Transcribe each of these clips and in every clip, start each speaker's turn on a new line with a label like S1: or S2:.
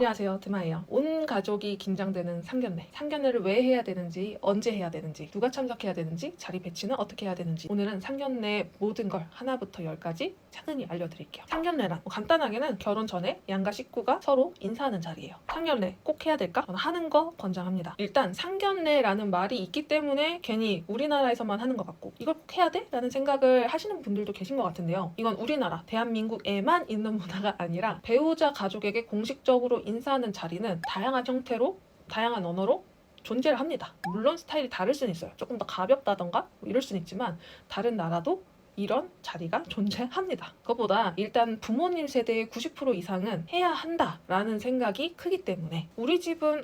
S1: 안녕하세요, 드마예요. 온 가족이 긴장되는 상견례. 상견례를 왜 해야 되는지, 언제 해야 되는지, 누가 참석해야 되는지, 자리 배치는 어떻게 해야 되는지, 오늘은 상견례 모든 걸 하나부터 열까지 차근히 알려드릴게요. 상견례란 간단하게는 결혼 전에 양가 식구가 서로 인사하는 자리예요. 상견례 꼭 해야 될까? 저는 하는 거 권장합니다. 일단 상견례라는 말이 있기 때문에 괜히 우리나라에서만 하는 것 같고 이걸 꼭 해야 돼? 라는 생각을 하시는 분들도 계신 것 같은데요. 이건 우리나라, 대한민국에만 있는 문화가 아니라 배우자 가족에게 공식적으로 인사하는 자리는 다양한 형태로, 다양한 언어로 존재를 합니다. 물론 스타일이 다를 수는 있어요. 조금 더 가볍다던가 뭐 이럴 수는 있지만 다른 나라도 이런 자리가 존재합니다. 그것보다 일단 부모님 세대의 90% 이상은 해야 한다라는 생각이 크기 때문에 우리 집은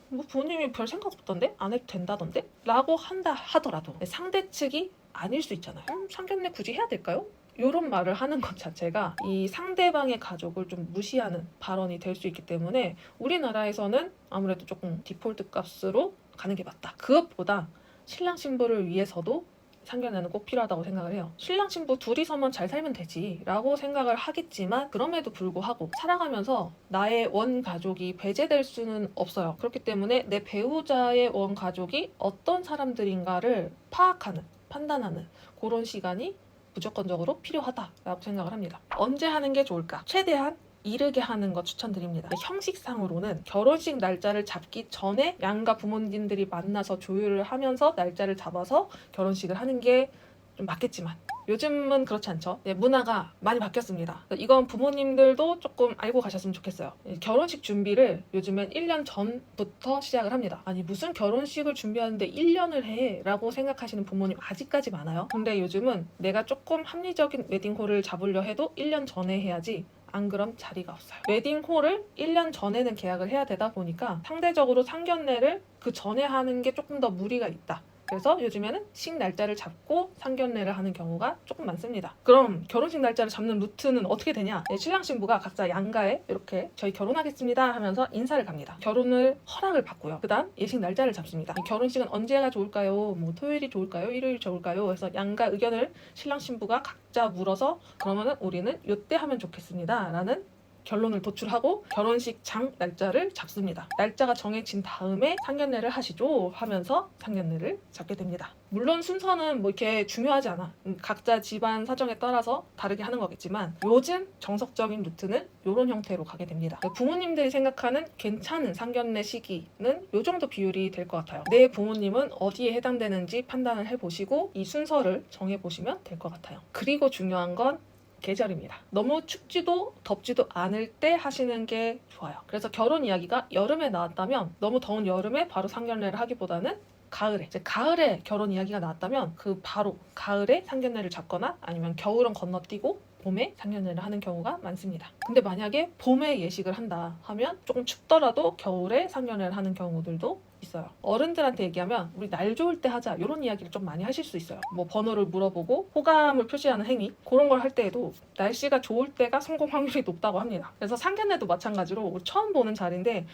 S1: 뭐 부모님이 별 생각 없던데? 안 해도 된다던데? 라고 한다 하더라도 상대 측이 아닐 수 있잖아요. 상견례 굳이 해야 될까요? 이런 말을 하는 것 자체가 이 상대방의 가족을 좀 무시하는 발언이 될 수 있기 때문에 우리나라에서는 아무래도 조금 디폴트 값으로 가는 게 맞다. 그것보다 신랑 신부를 위해서도 상견례는 꼭 필요하다고 생각을 해요. 신랑 신부 둘이서만 잘 살면 되지 라고 생각을 하겠지만 그럼에도 불구하고 살아가면서 나의 원 가족이 배제될 수는 없어요. 그렇기 때문에 내 배우자의 원 가족이 어떤 사람들인가를 파악하는, 판단하는 그런 시간이 무조건적으로 필요하다라고 생각을 합니다. 언제 하는 게 좋을까? 최대한 이르게 하는 거 추천드립니다. 형식상으로는 결혼식 날짜를 잡기 전에 양가 부모님들이 만나서 조율을 하면서 날짜를 잡아서 결혼식을 하는 게 좀 맞겠지만 요즘은 그렇지 않죠. 문화가 많이 바뀌었습니다. 이건 부모님들도 조금 알고 가셨으면 좋겠어요. 결혼식 준비를 요즘엔 1년 전부터 시작을 합니다. 아니 무슨 결혼식을 준비하는데 1년을 해? 라고 생각하시는 부모님 아직까지 많아요. 근데 요즘은 내가 조금 합리적인 웨딩홀을 잡으려 해도 1년 전에 해야지 안 그럼 자리가 없어요. 웨딩홀을 1년 전에는 계약을 해야 되다 보니까 상대적으로 상견례를 그 전에 하는 게 조금 더 무리가 있다. 그래서 요즘에는 식 날짜를 잡고 상견례를 하는 경우가 조금 많습니다. 그럼 결혼식 날짜를 잡는 루트는 어떻게 되냐? 신랑 신부가 각자 양가에 이렇게 저희 결혼하겠습니다 하면서 인사를 갑니다. 결혼을 허락을 받고요. 그 다음 예식 날짜를 잡습니다. 결혼식은 언제가 좋을까요? 뭐 토요일이 좋을까요? 일요일이 좋을까요? 그래서 양가 의견을 신랑 신부가 각자 물어서 그러면은 우리는 요때 하면 좋겠습니다 라는 결론을 도출하고 결혼식장 날짜를 잡습니다. 날짜가 정해진 다음에 상견례를 하시죠 하면서 상견례를 잡게 됩니다. 물론 순서는 뭐 이렇게 중요하지 않아. 각자 집안 사정에 따라서 다르게 하는 거겠지만 요즘 정석적인 루트는 이런 형태로 가게 됩니다. 부모님들이 생각하는 괜찮은 상견례 시기는 이 정도 비율이 될 것 같아요. 내 부모님은 어디에 해당되는지 판단을 해보시고 이 순서를 정해보시면 될 것 같아요. 그리고 중요한 건 계절입니다. 너무 춥지도 덥지도 않을 때 하시는 게 좋아요. 그래서 결혼 이야기가 여름에 나왔다면 너무 더운 여름에 바로 상견례를 하기보다는 가을에 결혼 이야기가 나왔다면 그 바로 가을에 상견례를 잡거나 아니면 겨울은 건너뛰고 봄에 상견례를 하는 경우가 많습니다. 근데 만약에 봄에 예식을 한다 하면 조금 춥더라도 겨울에 상견례를 하는 경우들도 있어요. 어른들한테 얘기하면 우리 날 좋을 때 하자 이런 이야기를 좀 많이 하실 수 있어요. 뭐 번호를 물어보고 호감을 표시하는 행위 그런 걸 할 때에도 날씨가 좋을 때가 성공 확률이 높다고 합니다. 그래서 상견례도 마찬가지로 우리 처음 보는 자리인데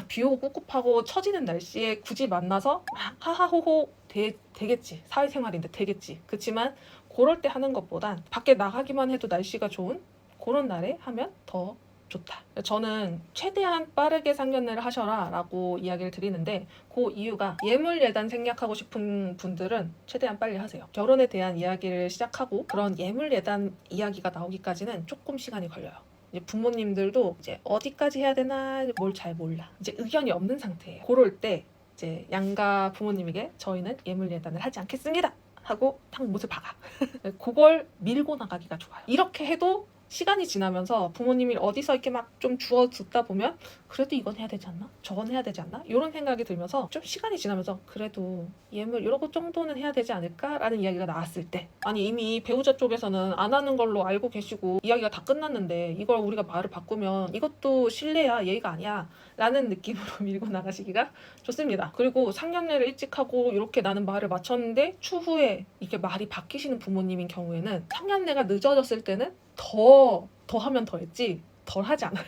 S1: 비 오고 꿉꿉하고 처지는 날씨에 굳이 만나서 막 하하호호 되겠지. 사회생활인데 되겠지. 그렇지만 그럴 때 하는 것보단 밖에 나가기만 해도 날씨가 좋은 그런 날에 하면 더 좋다. 저는 최대한 빠르게 상견례를 하셔라 라고 이야기를 드리는데 그 이유가 예물예단 생략하고 싶은 분들은 최대한 빨리 하세요. 결혼에 대한 이야기를 시작하고 그런 예물예단 이야기가 나오기까지는 조금 시간이 걸려요. 이제 부모님들도 이제 어디까지 해야 되나 뭘 잘 몰라. 이제 의견이 없는 상태예요. 그럴 때 이제 양가 부모님에게 저희는 예물예단을 하지 않겠습니다 하고 탁 못을 박아. 그걸 밀고 나가기가 좋아요. 이렇게 해도 시간이 지나면서 부모님이 어디서 이렇게 막 좀 주워 듣다 보면 그래도 이건 해야 되지 않나? 저건 해야 되지 않나? 이런 생각이 들면서 좀 시간이 지나면서 그래도 예물 이런 것 정도는 해야 되지 않을까라는 이야기가 나왔을 때 아니 이미 배우자 쪽에서는 안 하는 걸로 알고 계시고 이야기가 다 끝났는데 이걸 우리가 말을 바꾸면 이것도 신뢰야 예의가 아니야 라는 느낌으로 밀고 나가시기가 좋습니다. 그리고 상견례를 일찍 하고 이렇게 나는 말을 마쳤는데 추후에 이렇게 말이 바뀌시는 부모님인 경우에는 상견례가 늦어졌을 때는 더 하면 더 했지 덜 하지 않아요.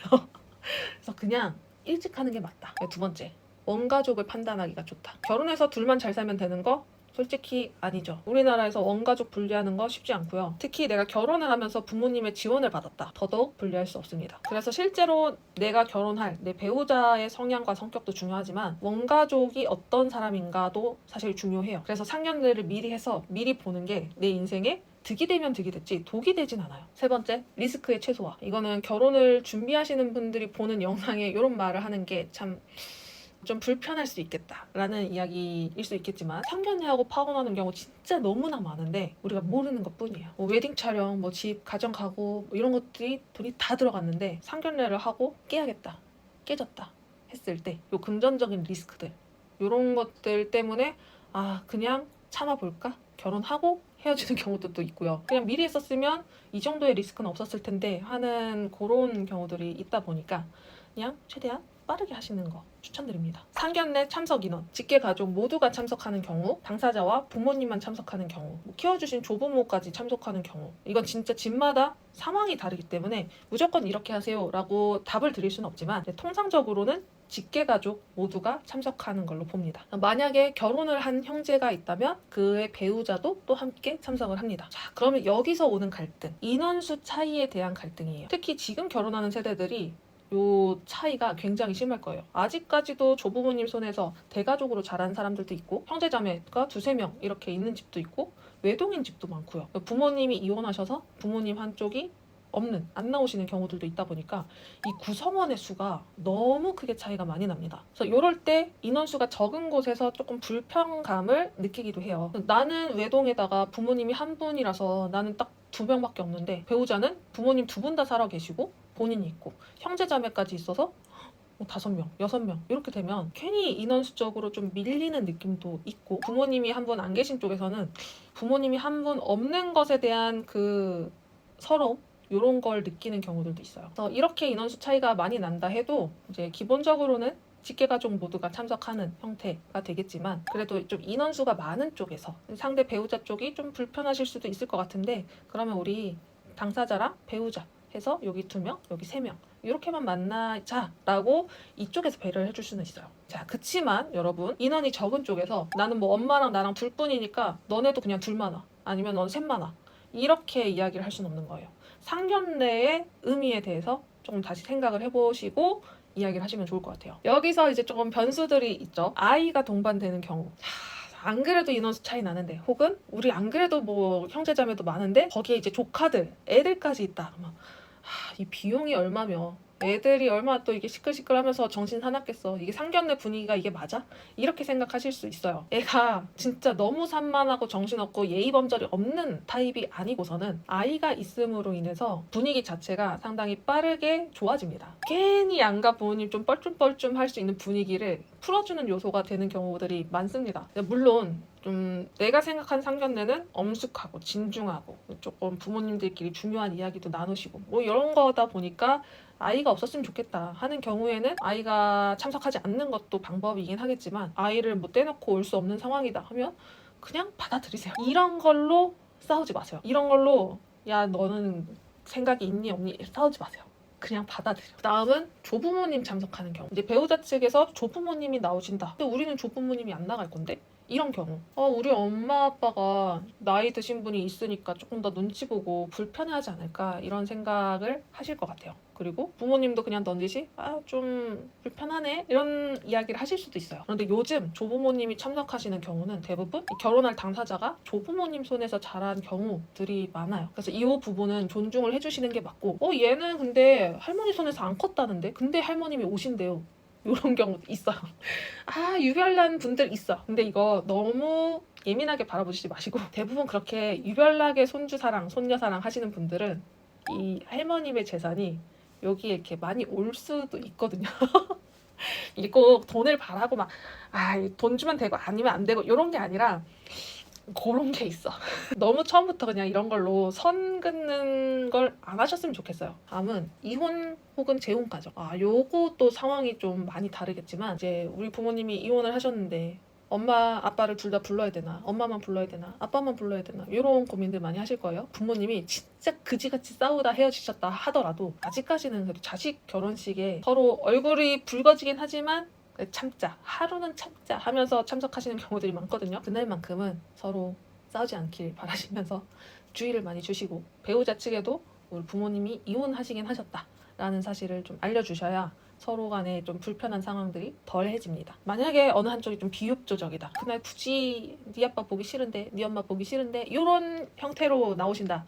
S1: 그래서 그냥 일찍 하는 게 맞다. 두 번째, 원가족을 판단하기가 좋다. 결혼해서 둘만 잘 살면 되는 거 솔직히 아니죠. 우리나라에서 원가족 분리하는 거 쉽지 않고요. 특히 내가 결혼을 하면서 부모님의 지원을 받았다. 더더욱 분리할 수 없습니다. 그래서 실제로 내가 결혼할 내 배우자의 성향과 성격도 중요하지만 원가족이 어떤 사람인가도 사실 중요해요. 그래서 상견례를 미리 해서 미리 보는 게 내 인생에 득이 되면 득이 됐지 독이 되진 않아요. 세 번째, 리스크의 최소화. 이거는 결혼을 준비하시는 분들이 보는 영상에 이런 말을 하는 게 좀 불편할 수 있겠다라는 이야기일 수 있겠지만 상견례하고 파혼하는 경우 진짜 너무나 많은데 우리가 모르는 것뿐이에요. 뭐 웨딩 촬영, 뭐 집, 가정 가구 뭐 이런 것들이 돈이 다 들어갔는데 상견례를 하고 깨야겠다, 깨졌다 했을 때 요 금전적인 리스크들 이런 것들 때문에 그냥 참아볼까? 결혼하고 헤어지는 경우도 또 있고요. 그냥 미리 했었으면 이 정도의 리스크는 없었을 텐데 하는 그런 경우들이 있다 보니까 그냥 최대한 빠르게 하시는 거 추천드립니다. 상견례 참석 인원, 직계 가족 모두가 참석하는 경우, 당사자와 부모님만 참석하는 경우, 키워주신 조부모까지 참석하는 경우, 이건 진짜 집마다 상황이 다르기 때문에 무조건 이렇게 하세요 라고 답을 드릴 수는 없지만 통상적으로는 직계 가족 모두가 참석하는 걸로 봅니다. 만약에 결혼을 한 형제가 있다면 그의 배우자도 또 함께 참석을 합니다. 자, 그러면 여기서 오는 갈등, 인원수 차이에 대한 갈등이에요. 특히 지금 결혼하는 세대들이 요 차이가 굉장히 심할 거예요. 아직까지도 조부모님 손에서 대가족으로 자란 사람들도 있고 형제자매가 두세 명 이렇게 있는 집도 있고 외동인 집도 많고요. 부모님이 이혼하셔서 부모님 한쪽이 안 나오시는 경우들도 있다 보니까 이 구성원의 수가 너무 크게 차이가 많이 납니다. 그래서 이럴 때 인원수가 적은 곳에서 조금 불편감을 느끼기도 해요. 나는 외동에다가 부모님이 한 분이라서 나는 딱 2명밖에 없는데 배우자는 부모님 2분 다 살아 계시고 본인이 있고 형제자매까지 있어서 5명, 6명 이렇게 되면 괜히 인원수적으로 좀 밀리는 느낌도 있고 부모님이 한 분 안 계신 쪽에서는 부모님이 한 분 없는 것에 대한 그 서러움 이런 걸 느끼는 경우들도 있어요. 그래서 이렇게 인원수 차이가 많이 난다 해도 이제 기본적으로는 직계가족 모두가 참석하는 형태가 되겠지만 그래도 좀 인원수가 많은 쪽에서 상대 배우자 쪽이 좀 불편하실 수도 있을 것 같은데 그러면 우리 당사자랑 배우자 해서 여기 2명, 여기 3명 이렇게만 만나자라고 이쪽에서 배려를 해줄 수는 있어요. 자, 그치만 여러분 인원이 적은 쪽에서 나는 뭐 엄마랑 나랑 둘뿐이니까 너네도 그냥 둘만 와 아니면 넌 셋만 와 이렇게 이야기를 할 수는 없는 거예요. 상견례의 의미에 대해서 조금 다시 생각을 해보시고 이야기를 하시면 좋을 것 같아요. 여기서 이제 조금 변수들이 있죠. 아이가 동반되는 경우. 안 그래도 인원수 차이 나는데 혹은 우리 안 그래도 뭐 형제자매도 많은데 거기에 이제 조카들, 애들까지 있다. 이 비용이 얼마며 애들이 얼마나 또 이게 시끌시끌하면서 정신 사납겠어. 이게 상견례 분위기가 이게 맞아? 이렇게 생각하실 수 있어요. 애가 진짜 너무 산만하고 정신없고 예의범절이 없는 타입이 아니고서는 아이가 있음으로 인해서 분위기 자체가 상당히 빠르게 좋아집니다. 괜히 양가 부모님 좀 뻘쭘뻘쭘 할 수 있는 분위기를 풀어주는 요소가 되는 경우들이 많습니다. 물론 좀 내가 생각한 상견례는 엄숙하고 진중하고 조금 부모님들끼리 중요한 이야기도 나누시고 뭐 이런 거다 보니까 아이가 없었으면 좋겠다 하는 경우에는 아이가 참석하지 않는 것도 방법이긴 하겠지만 아이를 뭐 떼놓고 올 수 없는 상황이다 하면 그냥 받아들이세요. 이런 걸로 싸우지 마세요. 이런 걸로 야 너는 생각이 있니 없니 싸우지 마세요. 그냥 받아들여. 다음은 조부모님 참석하는 경우. 이제 배우자 측에서 조부모님이 나오신다. 근데 우리는 조부모님이 안 나갈 건데? 이런 경우. 우리 엄마 아빠가 나이 드신 분이 있으니까 조금 더 눈치 보고 불편해하지 않을까 이런 생각을 하실 것 같아요. 그리고 부모님도 그냥 넌지시 좀 불편하네 이런 이야기를 하실 수도 있어요. 그런데 요즘 조부모님이 참석하시는 경우는 대부분 결혼할 당사자가 조부모님 손에서 자란 경우들이 많아요. 그래서 이 부분은 존중을 해주시는 게 맞고 얘는 근데 할머니 손에서 안 컸다는데 근데 할머님이 오신대요. 이런 경우도 있어요. 유별난 분들 있어. 근데 이거 너무 예민하게 바라보시지 마시고 대부분 그렇게 유별나게 손주 사랑, 손녀 사랑 하시는 분들은 이 할머님의 재산이 여기에 이렇게 많이 올 수도 있거든요. 이게 꼭 돈을 바라고 막 돈 주면 되고 아니면 안 되고 이런 게 아니라 그런 게 있어. 너무 처음부터 그냥 이런 걸로 선 긋는 걸 안 하셨으면 좋겠어요. 다음은 이혼 혹은 재혼 가정. 요것도 상황이 좀 많이 다르겠지만 이제 우리 부모님이 이혼을 하셨는데 엄마 아빠를 둘 다 불러야 되나 엄마만 불러야 되나 아빠만 불러야 되나 이런 고민들 많이 하실 거예요. 부모님이 진짜 그지같이 싸우다 헤어지셨다 하더라도 아직까지는 그래도 자식 결혼식에 서로 얼굴이 붉어지긴 하지만 참자, 하루는 참자 하면서 참석하시는 경우들이 많거든요. 그날만큼은 서로 싸우지 않길 바라시면서 주의를 많이 주시고, 배우자 측에도 우리 부모님이 이혼하시긴 하셨다라는 사실을 좀 알려주셔야 서로 간에 좀 불편한 상황들이 덜해집니다. 만약에 어느 한쪽이 좀 비협조적이다, 그날 굳이 네 아빠 보기 싫은데, 네 엄마 보기 싫은데, 이런 형태로 나오신다,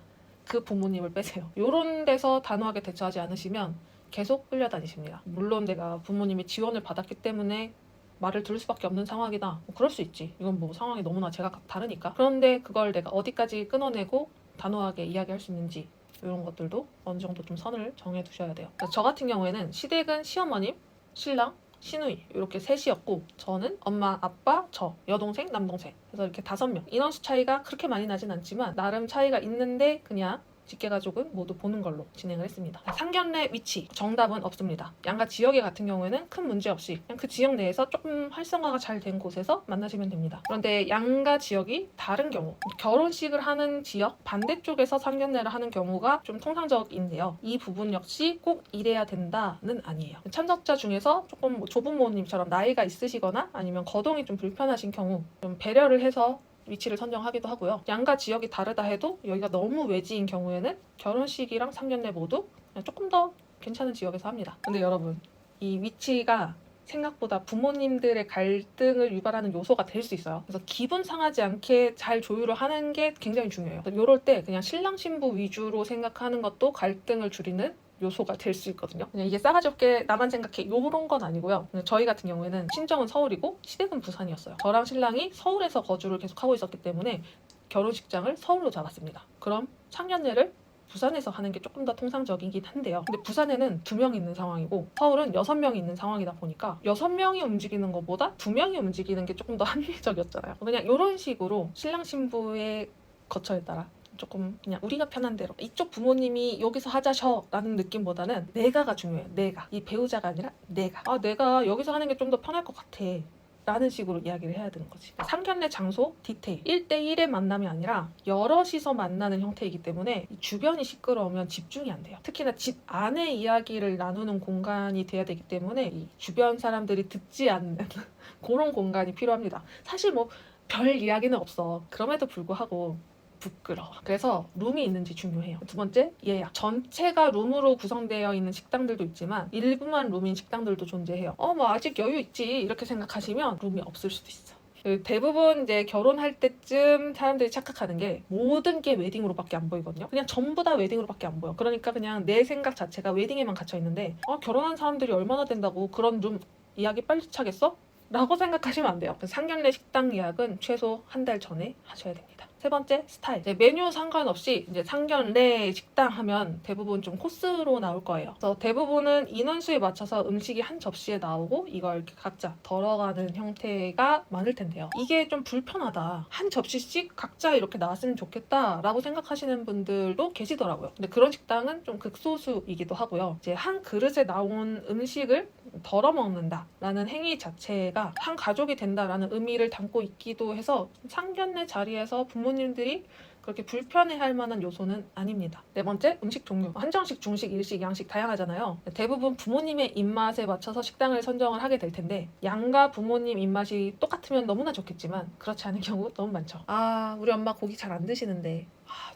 S1: 그 부모님을 빼세요. 이런 데서 단호하게 대처하지 않으시면 계속 끌려다니십니다. 물론 내가 부모님이 지원을 받았기 때문에 말을 들을 수밖에 없는 상황이다, 뭐 그럴 수 있지. 이건 뭐 상황이 너무나 제각각 다르니까. 그런데 그걸 내가 어디까지 끊어내고 단호하게 이야기할 수 있는지, 이런 것들도 어느 정도 좀 선을 정해두셔야 돼요. 저 같은 경우에는 시댁은 시어머님, 신랑, 시누이 이렇게 셋이었고, 저는 엄마, 아빠, 저, 여동생, 남동생, 그래서 이렇게 5명. 인원수 차이가 그렇게 많이 나진 않지만 나름 차이가 있는데 그냥 직계가족은 모두 보는 걸로 진행을 했습니다. 상견례 위치, 정답은 없습니다. 양가 지역에 같은 경우에는 큰 문제 없이 그냥 그 지역 내에서 조금 활성화가 잘 된 곳에서 만나시면 됩니다. 그런데 양가 지역이 다른 경우, 결혼식을 하는 지역 반대쪽에서 상견례를 하는 경우가 좀 통상적인데요. 이 부분 역시 꼭 이래야 된다는 아니에요. 참석자 중에서 조금 뭐 조부모님처럼 나이가 있으시거나 아니면 거동이 좀 불편하신 경우 좀 배려를 해서 위치를 선정하기도 하고요. 양가 지역이 다르다 해도 여기가 너무 외지인 경우에는 결혼식이랑 상견례 모두 그냥 조금 더 괜찮은 지역에서 합니다. 근데 여러분, 이 위치가 생각보다 부모님들의 갈등을 유발하는 요소가 될 수 있어요. 그래서 기분 상하지 않게 잘 조율을 하는 게 굉장히 중요해요. 이럴 때 그냥 신랑 신부 위주로 생각하는 것도 갈등을 줄이는 요소가 될 수 있거든요. 그냥 이게 싸가지 없게 나만 생각해, 요런 건 아니고요. 저희 같은 경우에는 친정은 서울이고 시댁은 부산이었어요. 저랑 신랑이 서울에서 거주를 계속 하고 있었기 때문에 결혼식장을 서울로 잡았습니다. 그럼 상견례를 부산에서 하는 게 조금 더 통상적이긴 한데요. 근데 부산에는 2명 있는 상황이고 서울은 6명이 있는 상황이다 보니까 6명이 움직이는 것보다 2명이 움직이는 게 조금 더 합리적이었잖아요. 그냥 이런 식으로 신랑 신부의 거처에 따라 조금 그냥 우리가 편한 대로, 이쪽 부모님이 여기서 하자셔 라는 느낌보다는 내가가 중요해요. 내가, 이 배우자가 아니라 내가 여기서 하는 게 좀 더 편할 것 같아 라는 식으로 이야기를 해야 되는 거지. 상견례 장소 디테일, 1대1의 만남이 아니라 여럿이서 만나는 형태이기 때문에 주변이 시끄러우면 집중이 안 돼요. 특히나 집 안에 이야기를 나누는 공간이 돼야 되기 때문에 이 주변 사람들이 듣지 않는 그런 공간이 필요합니다. 사실 뭐 별 이야기는 없어. 그럼에도 불구하고 부끄러워. 그래서 룸이 있는지 중요해요. 2번째, 예약. 전체가 룸으로 구성되어 있는 식당들도 있지만 일부만 룸인 식당들도 존재해요. 뭐 아직 여유 있지 이렇게 생각하시면 룸이 없을 수도 있어. 대부분 이제 결혼할 때쯤 사람들이 착각하는 게 모든 게 웨딩으로밖에 안 보이거든요. 그냥 전부 다 웨딩으로밖에 안 보여. 그러니까 그냥 내 생각 자체가 웨딩에만 갇혀 있는데 결혼한 사람들이 얼마나 된다고 그런 룸 이야기 빨리 차겠어? 라고 생각하시면 안 돼요. 상견례 식당 예약은 최소 1달 전에 하셔야 됩니다. 3번째, 스타일. 메뉴 상관없이 이제 상견례 식당 하면 대부분 좀 코스로 나올 거예요. 그래서 대부분은 인원수에 맞춰서 음식이 한 접시에 나오고 이걸 이렇게 각자 덜어가는 형태가 많을 텐데요. 이게 좀 불편하다, 한 접시씩 각자 이렇게 나왔으면 좋겠다 라고 생각하시는 분들도 계시더라고요. 근데 그런 식당은 좀 극소수이기도 하고요. 이제 한 그릇에 나온 음식을 덜어 먹는다 라는 행위 자체가 한 가족이 된다라는 의미를 담고 있기도 해서 상견례 자리에서 부모님들이 그렇게 불편해할 만한 요소는 아닙니다. 4번째, 음식 종류. 한정식, 중식, 일식, 양식 다양하잖아요. 대부분 부모님의 입맛에 맞춰서 식당을 선정을 하게 될 텐데 양가 부모님 입맛이 똑같으면 너무나 좋겠지만 그렇지 않은 경우 너무 많죠. 우리 엄마 고기 잘 안 드시는데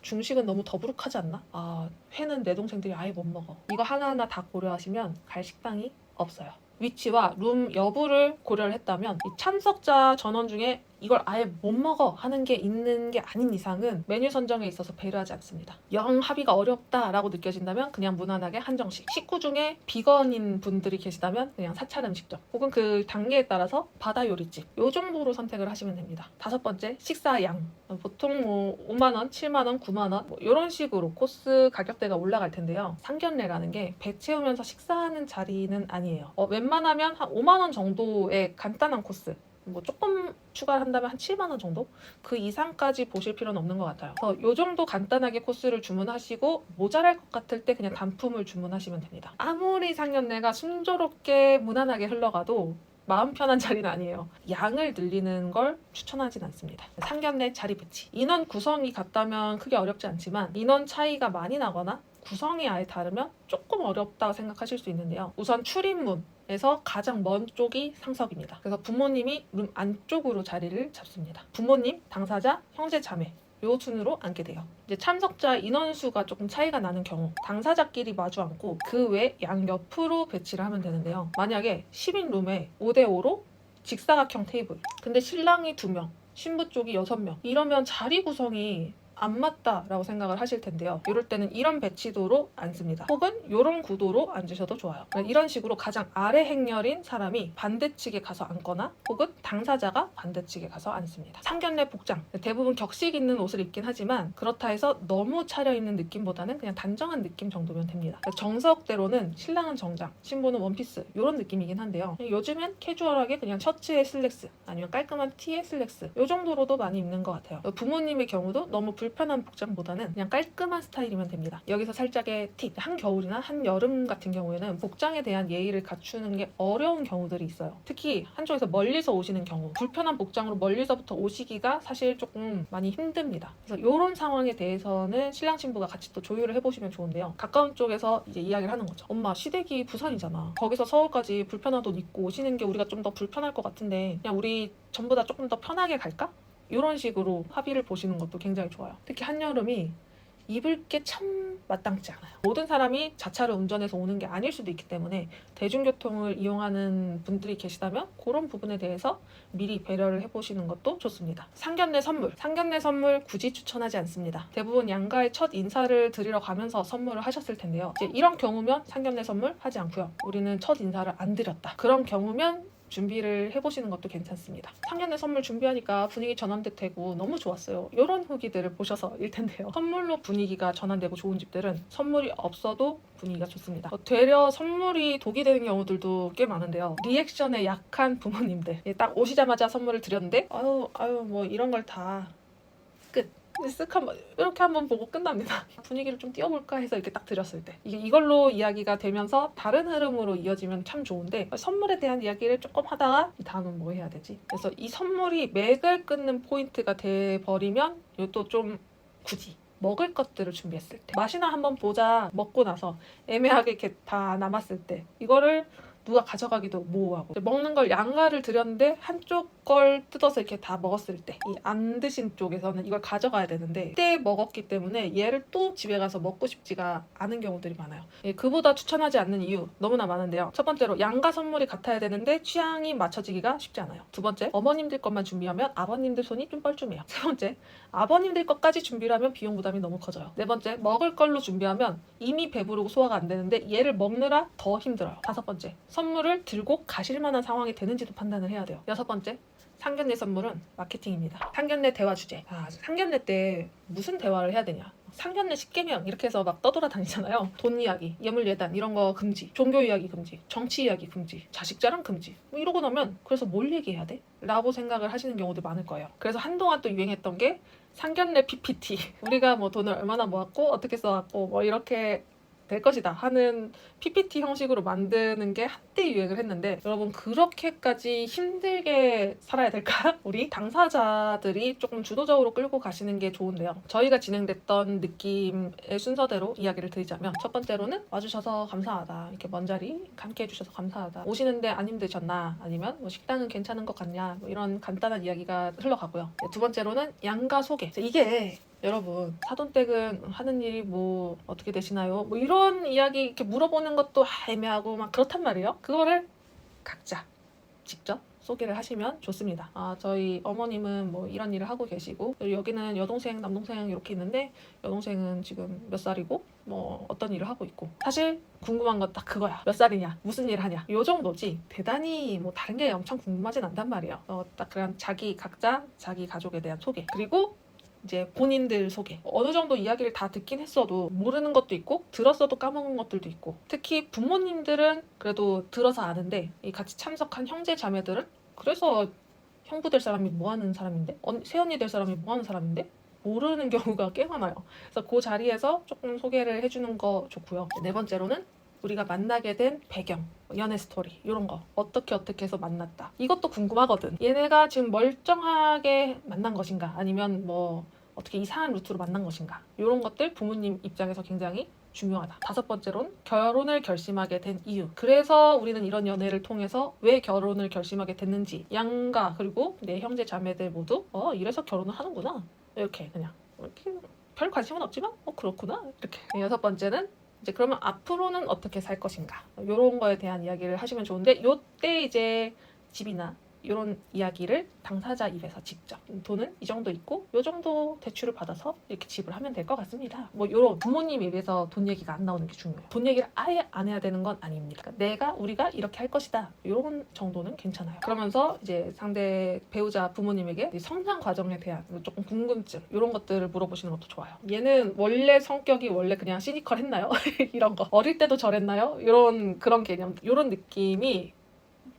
S1: 중식은 너무 더부룩하지 않나? 회는 내 동생들이 아예 못 먹어. 이거 하나하나 다 고려하시면 갈 식당이 없어요. 위치와 룸 여부를 고려를 했다면 이 참석자 전원 중에 이걸 아예 못 먹어 하는 게 있는 게 아닌 이상은 메뉴 선정에 있어서 배려하지 않습니다. 영 합의가 어렵다라고 느껴진다면 그냥 무난하게 한정식. 식구 중에 비건인 분들이 계시다면 그냥 사찰 음식점 혹은 그 단계에 따라서 바다 요리집, 요 정도로 선택을 하시면 됩니다. 5번째, 식사 양. 보통 뭐 5만원, 7만원, 9만원 뭐 이런 식으로 코스 가격대가 올라갈 텐데요. 상견례라는 게 배 채우면서 식사하는 자리는 아니에요. 웬만하면 한 5만원 정도의 간단한 코스, 뭐 조금 추가를 한다면 한 7만 원 정도? 그 이상까지 보실 필요는 없는 것 같아요. 그래서 요 정도 간단하게 코스를 주문하시고 모자랄 것 같을 때 그냥 단품을 주문하시면 됩니다. 아무리 상견례가 순조롭게 무난하게 흘러가도 마음 편한 자리는 아니에요. 양을 늘리는 걸 추천하진 않습니다. 상견례 자리 배치. 인원 구성이 같다면 크게 어렵지 않지만 인원 차이가 많이 나거나 구성이 아예 다르면 조금 어렵다고 생각하실 수 있는데요. 우선 출입문, 룸에서 가장 먼 쪽이 상석입니다. 그래서 부모님이 룸 안쪽으로 자리를 잡습니다. 부모님, 당사자, 형제, 자매 요 순으로 앉게 돼요. 이제 참석자 인원수가 조금 차이가 나는 경우 당사자끼리 마주 앉고 그 외 양옆으로 배치를 하면 되는데요. 만약에 10인 룸에 5대5로 직사각형 테이블 근데 신랑이 2명 신부 쪽이 6명 이러면 자리 구성이 안 맞다라고 생각을 하실 텐데요. 이럴 때는 이런 배치도로 앉습니다. 혹은 이런 구도로 앉으셔도 좋아요. 이런 식으로 가장 아래 행렬인 사람이 반대측에 가서 앉거나 혹은 당사자가 반대측에 가서 앉습니다. 상견례 복장 대부분 격식 있는 옷을 입긴 하지만 그렇다 해서 너무 차려입는 느낌보다는 그냥 단정한 느낌 정도면 됩니다. 정석대로는 신랑은 정장, 신부는 원피스 이런 느낌이긴 한데요. 요즘엔 캐주얼하게 그냥 셔츠에 슬랙스 아니면 깔끔한 티에 슬랙스 이 정도로도 많이 입는 것 같아요. 부모님의 경우도 너무 불편한 복장보다는 그냥 깔끔한 스타일이면 됩니다. 여기서 살짝의 팁, 한겨울이나 한여름 같은 경우에는 복장에 대한 예의를 갖추는 게 어려운 경우들이 있어요. 특히 한쪽에서 멀리서 오시는 경우 불편한 복장으로 멀리서부터 오시기가 사실 조금 많이 힘듭니다. 그래서 이런 상황에 대해서는 신랑 신부가 같이 또 조율을 해보시면 좋은데요. 가까운 쪽에서 이제 이야기를 하는 거죠. 엄마 시댁이 부산이잖아. 거기서 서울까지 불편한 옷 입고 오시는 게 우리가 좀 더 불편할 것 같은데 그냥 우리 전부 다 조금 더 편하게 갈까? 이런 식으로 합의를 보시는 것도 굉장히 좋아요. 특히 한여름이 입을 게 참 마땅치 않아요. 모든 사람이 자차를 운전해서 오는 게 아닐 수도 있기 때문에 대중교통을 이용하는 분들이 계시다면 그런 부분에 대해서 미리 배려를 해보시는 것도 좋습니다. 상견례 선물 굳이 추천하지 않습니다. 대부분 양가의 첫 인사를 드리러 가면서 선물을 하셨을 텐데요. 이제 이런 경우면 상견례 선물 하지 않고요. 우리는 첫 인사를 안 드렸다. 그런 경우면 준비를 해보시는 것도 괜찮습니다. 상견례 선물 준비하니까 분위기 전환도 되고 너무 좋았어요. 이런 후기들을 보셔서일 텐데요. 선물로 분위기가 전환되고 좋은 집들은 선물이 없어도 분위기가 좋습니다. 되려 선물이 독이 되는 경우들도 꽤 많은데요. 리액션에 약한 부모님들 딱 오시자마자 선물을 드렸는데 아유 뭐 이런 걸 다 끝. 쓱 한번 이렇게 한번 보고 끝납니다. 분위기를 좀 띄워볼까 해서 이렇게 딱 드렸을 때 이걸로 이야기가 되면서 다른 흐름으로 이어지면 참 좋은데 선물에 대한 이야기를 조금 하다가 이 다음은 뭐 해야 되지? 그래서 이 선물이 맥을 끊는 포인트가 돼버리면 이것도 좀 굳이 먹을 것들을 준비했을 때 맛이나 한번 보자 먹고 나서 애매하게 이렇게 다 남았을 때 이거를 누가 가져가기도 모호하고 먹는 걸 양가를 드렸는데 한쪽 걸 뜯어서 이렇게 다 먹었을 때 이 안 드신 쪽에서는 이걸 가져가야 되는데 그때 먹었기 때문에 얘를 또 집에 가서 먹고 싶지가 않은 경우들이 많아요. 그보다 추천하지 않는 이유 너무나 많은데요. 첫 번째로 양가 선물이 같아야 되는데 취향이 맞춰지기가 쉽지 않아요. 두 번째 어머님들 것만 준비하면 아버님들 손이 좀 뻘쭘해요. 세 번째 아버님들 것까지 준비를 하면 비용 부담이 너무 커져요. 네 번째 먹을 걸로 준비하면 이미 배부르고 소화가 안 되는데 얘를 먹느라 더 힘들어요. 다섯 번째 선물을 들고 가실 만한 상황이 되는지도 판단을 해야 돼요. 여섯 번째 상견례 선물은 마케팅입니다. 상견례 대화 주제. 상견례 때 무슨 대화를 해야 되냐. 상견례 10계명 이렇게 해서 막 떠돌아다니잖아요. 돈 이야기, 예물 예단 이런 거 금지, 종교 이야기 금지, 정치 이야기 금지, 자식 자랑 금지 뭐 이러고 나면 그래서 뭘 얘기해야 돼? 라고 생각을 하시는 경우도 많을 거예요. 그래서 한동안 또 유행했던 게 상견례 PPT 우리가 뭐 돈을 얼마나 모았고 어떻게 써왔고 뭐 이렇게 될 것이다 하는 PPT 형식으로 만드는 게 한때 유행을 했는데 여러분 그렇게까지 힘들게 살아야 될까? 우리 당사자들이 조금 주도적으로 끌고 가시는 게 좋은데요. 저희가 진행됐던 느낌의 순서대로 이야기를 드리자면 첫 번째로는 와주셔서 감사하다. 이렇게 먼 자리 함께 해주셔서 감사하다. 오시는데 안 힘드셨나? 아니면 뭐 식당은 괜찮은 것 같냐? 뭐 이런 간단한 이야기가 흘러가고요. 두 번째로는 양가 소개. 이게 여러분 사돈댁은 하는 일이 뭐 어떻게 되시나요? 뭐 이런 이야기 이렇게 물어보는 것도 애매하고 막 그렇단 말이에요. 그거를 각자 직접 소개를 하시면 좋습니다. 저희 어머님은 뭐 이런 일을 하고 계시고 여기는 여동생, 남동생 이렇게 있는데 여동생은 지금 몇 살이고 뭐 어떤 일을 하고 있고 사실 궁금한 건 딱 그거야. 몇 살이냐? 무슨 일 하냐? 요 정도지 대단히 뭐 다른 게 엄청 궁금하진 않단 말이에요. 딱 그냥 각자 자기 가족에 대한 소개 그리고 이제 본인들 소개 어느 정도 이야기를 다 듣긴 했어도 모르는 것도 있고 들었어도 까먹은 것들도 있고 특히 부모님들은 그래도 들어서 아는데 이 같이 참석한 형제 자매들은 그래서 형부 될 사람이 뭐 하는 사람인데 새언니 될 사람이 뭐 하는 사람인데 모르는 경우가 꽤 많아요. 그래서 그 자리에서 조금 소개를 해주는 거 좋고요. 네 번째로는 우리가 만나게 된 배경, 연애 스토리 이런 거 어떻게 해서 만났다 이것도 궁금하거든. 얘네가 지금 멀쩡하게 만난 것인가 아니면 뭐 어떻게 이상한 루트로 만난 것인가 이런 것들 부모님 입장에서 굉장히 중요하다. 5번째로는 결혼을 결심하게 된 이유. 그래서 우리는 이런 연애를 통해서 왜 결혼을 결심하게 됐는지 양가 그리고 내 형제 자매들 모두 이래서 결혼을 하는구나. 이렇게 그냥 이렇게 별 관심은 없지만 그렇구나. 이렇게. 6번째는 이제 그러면 앞으로는 어떻게 살 것인가. 이런 거에 대한 이야기를 하시면 좋은데 요때 이제 집이나 이런 이야기를 당사자 입에서 직접 돈은 이 정도 있고 요 정도 대출을 받아서 이렇게 지불하면 될 것 같습니다. 뭐 이런 부모님 입에서 돈 얘기가 안 나오는 게 중요해요. 돈 얘기를 아예 안 해야 되는 건 아닙니다. 그러니까 우리가 이렇게 할 것이다. 이런 정도는 괜찮아요. 그러면서 이제 상대 배우자 부모님에게 성장 과정에 대한 조금 궁금증 이런 것들을 물어보시는 것도 좋아요. 얘는 원래 성격이 원래 그냥 시니컬했나요? 이런 거. 어릴 때도 저랬나요? 이런 그런 개념, 이런 느낌이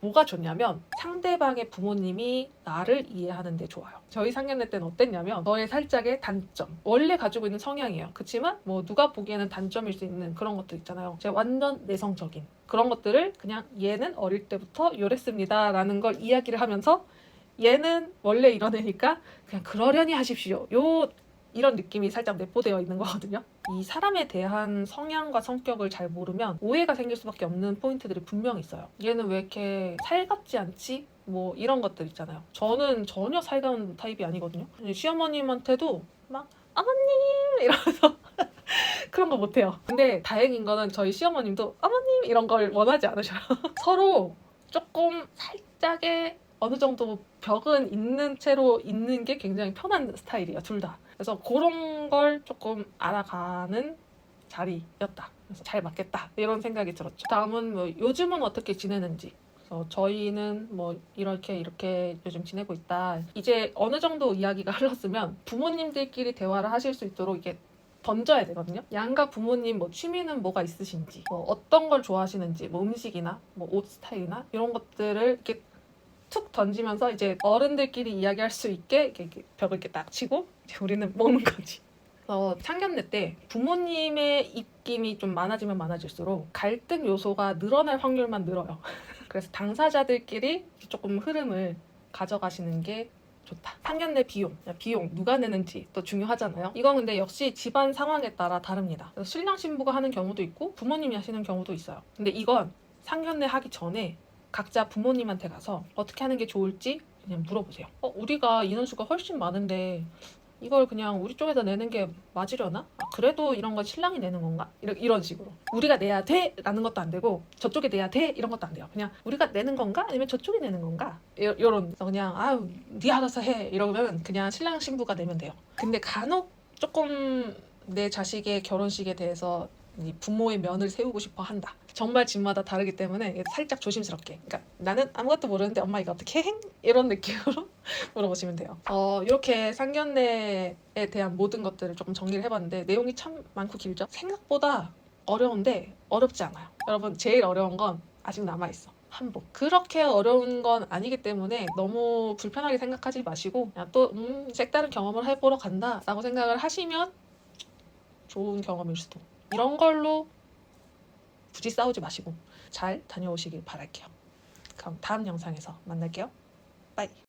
S1: 뭐가 좋냐면 상대방의 부모님이 나를 이해하는 데 좋아요. 저희 상견례 때는 어땠냐면 저의 살짝의 단점, 원래 가지고 있는 성향이에요. 그렇지만 뭐 누가 보기에는 단점일 수 있는 그런 것들 있잖아요. 제가 완전 내성적인 그런 것들을 그냥 얘는 어릴 때부터 이랬습니다 라는 걸 이야기를 하면서 얘는 원래 이런 애니까 그냥 그러려니 하십시오. 이런 느낌이 살짝 내포되어 있는 거거든요. 이 사람에 대한 성향과 성격을 잘 모르면 오해가 생길 수밖에 없는 포인트들이 분명히 있어요. 얘는 왜 이렇게 살갑지 않지? 뭐 이런 것들 있잖아요. 저는 전혀 살가운 타입이 아니거든요. 시어머님한테도 막 어머님 이러면서 그런 거 못해요. 근데 다행인 거는 저희 시어머님도 어머님 이런 걸 원하지 않으셔요. 서로 조금 살짝의 어느 정도 벽은 있는 채로 있는 게 굉장히 편한 스타일이에요. 둘 다. 그래서 그런 걸 조금 알아가는 자리였다. 그래서 잘 맞겠다. 이런 생각이 들었죠. 다음은 뭐 요즘은 어떻게 지내는지. 그래서 저희는 뭐 이렇게 요즘 지내고 있다. 이제 어느 정도 이야기가 흘렀으면 부모님들끼리 대화를 하실 수 있도록 이게 던져야 되거든요. 양가 부모님 뭐 취미는 뭐가 있으신지, 뭐 어떤 걸 좋아하시는지, 뭐 음식이나 뭐 옷 스타일이나 이런 것들을 이렇게 툭 던지면서 이제 어른들끼리 이야기할 수 있게 이렇게 벽을 이렇게 딱 치고 이제 우리는 먹는 거지. 그래서 상견례 때 부모님의 입김이 좀 많아지면 많아질수록 갈등 요소가 늘어날 확률만 늘어요. 그래서 당사자들끼리 조금 흐름을 가져가시는 게 좋다. 상견례 비용 누가 내는지 또 중요하잖아요. 이건 근데 역시 집안 상황에 따라 다릅니다. 그래서 신랑 신부가 하는 경우도 있고 부모님이 하시는 경우도 있어요. 근데 이건 상견례 하기 전에 각자 부모님한테 가서 어떻게 하는 게 좋을지 그냥 물어보세요. 우리가 인원수가 훨씬 많은데 이걸 그냥 우리 쪽에서 내는 게 맞으려나? 그래도 이런 건 신랑이 내는 건가? 이런 식으로. 우리가 내야 돼? 라는 것도 안 되고 저쪽에 내야 돼? 이런 것도 안 돼요. 그냥 우리가 내는 건가? 아니면 저쪽이 내는 건가? 이런 그냥 네 알아서 해 이러면 그냥 신랑 신부가 내면 돼요. 근데 간혹 조금 내 자식의 결혼식에 대해서 이 부모의 면을 세우고 싶어 한다. 정말 집마다 다르기 때문에 살짝 조심스럽게. 그러니까 나는 아무것도 모르는데 엄마 이거 어떻게 해? 이런 느낌으로 물어보시면 돼요. 이렇게 상견례에 대한 모든 것들을 조금 정리를 해봤는데 내용이 참 많고 길죠? 생각보다 어려운데 어렵지 않아요. 여러분 제일 어려운 건 아직 남아있어. 한복. 그렇게 어려운 건 아니기 때문에 너무 불편하게 생각하지 마시고 그냥 또 색다른 경험을 해보러 간다 라고 생각을 하시면 좋은 경험일 수도. 이런 걸로 굳이 싸우지 마시고 잘 다녀오시길 바랄게요. 그럼 다음 영상에서 만날게요. 빠이.